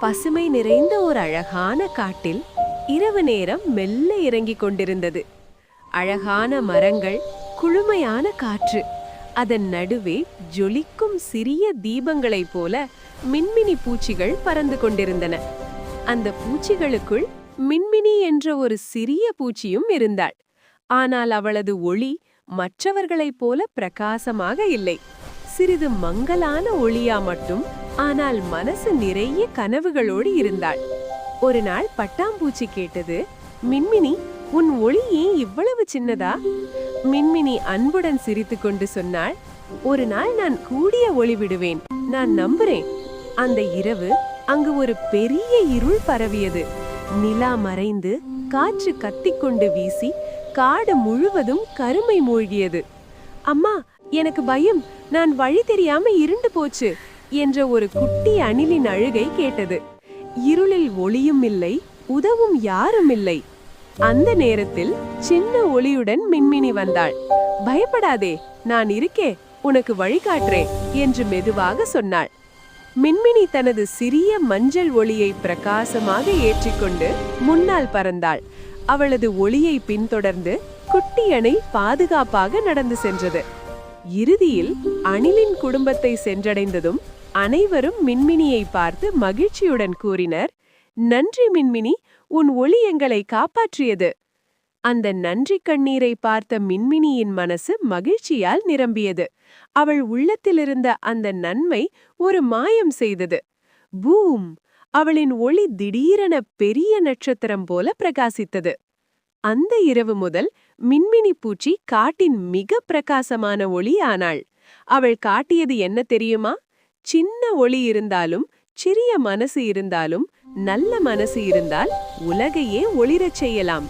பசுமை நிறைந்த ஒரு அழகான காட்டில் இரவு நேரம் மெல்ல இறங்கிக் கொண்டிருந்தது. அழகான மரங்கள், குளுமையான காற்று, அதன் நடுவே ஜொலிக்கும் சிறிய தீபங்களைப் போல மின்மினி பூச்சிகள் பறந்து கொண்டிருந்தன. அந்த பூச்சிகளுக்குள் மின்மினி என்ற ஒரு சிறிய பூச்சியும் இருந்தாள். ஆனால் அவளது ஒளி மற்றவர்களைப் போல பிரகாசமாக இல்லை. சிறிது மங்கலான ஒளியா மட்டும், ஆனால் மனசு நிறைய கனவுகளோடு இருந்தாள். ஒரு நாள் பட்டாம்பூச்சி கேட்டது, மின்மினி, உன் ஒளி ஏன் இவ்வளவு சின்னதா? மின்மினி அன்புடன் சிரித்துக்கொண்டு சொன்னாள், ஒரு நாள் நான் கூடிய ஒளி விடுவேன், நான் நம்புறேன். அந்த இரவு அங்கு ஒரு பெரிய இருள் பரவியது. நிலா மறைந்து காற்று கத்திக்கொண்டு வீசி காடு முழுவதும் கருமை மூழ்கியது. அம்மா, எனக்கு பயம், நான் வழி தெரியாம இருண்டு போச்சு என்ற ஒரு குட்டி அணிலின் அழுகை கேட்டது. இருளில் ஒளியும் இல்லை, உதவும் யாரும் இல்லை. அந்த நேரத்தில் சின்ன ஒளியுடன் மின்மினி வந்தாள். பயப்படாதே, நான் இருக்கே, உனக்கு வழிகாட்டுறேன் என்று மெதுவாக சொன்னாள். மின்மினி தனது சிறிய மஞ்சள் ஒளியை பிரகாசமாக ஏற்றிக்கொண்டு முன்னால் பறந்தாள். அவளது ஒளியை பின்தொடர்ந்து குட்டி அணில் பாதுகாப்பாக நடந்து சென்றது. இறுதியில் அணிலின் குடும்பத்தை சென்றடைந்ததும் அனைவரும் மின்மினியை பார்த்து மகிழ்ச்சியுடன் கூறினர், நன்றி மின்மினி, உன் ஒளி எங்களை காப்பாற்றியது. அந்த நன்றி கண்ணீரை பார்த்த மின்மினியின் மனசு மகிழ்ச்சியால் நிரம்பியது. அவள் உள்ளத்திலிருந்த அந்த நன்மை ஒரு மாயம் செய்தது. பூம்! அவளின் ஒளி திடீரென பெரிய நட்சத்திரம் போல பிரகாசித்தது. அந்த இரவு முதல் மின்மினி பூச்சி காட்டின் மிக பிரகாசமான ஒளி ஆனாள். அவள் காட்டியது என்ன தெரியுமா? சின்ன ஒளி இருந்தாலும், சிறிய மனசு இருந்தாலும், நல்ல மனசு இருந்தால் உலகையே ஒளிரச் செய்யலாம்.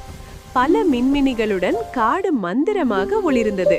பல மின்மினிகளுடன் காடு மந்திரமாக ஒளிர்ந்தது.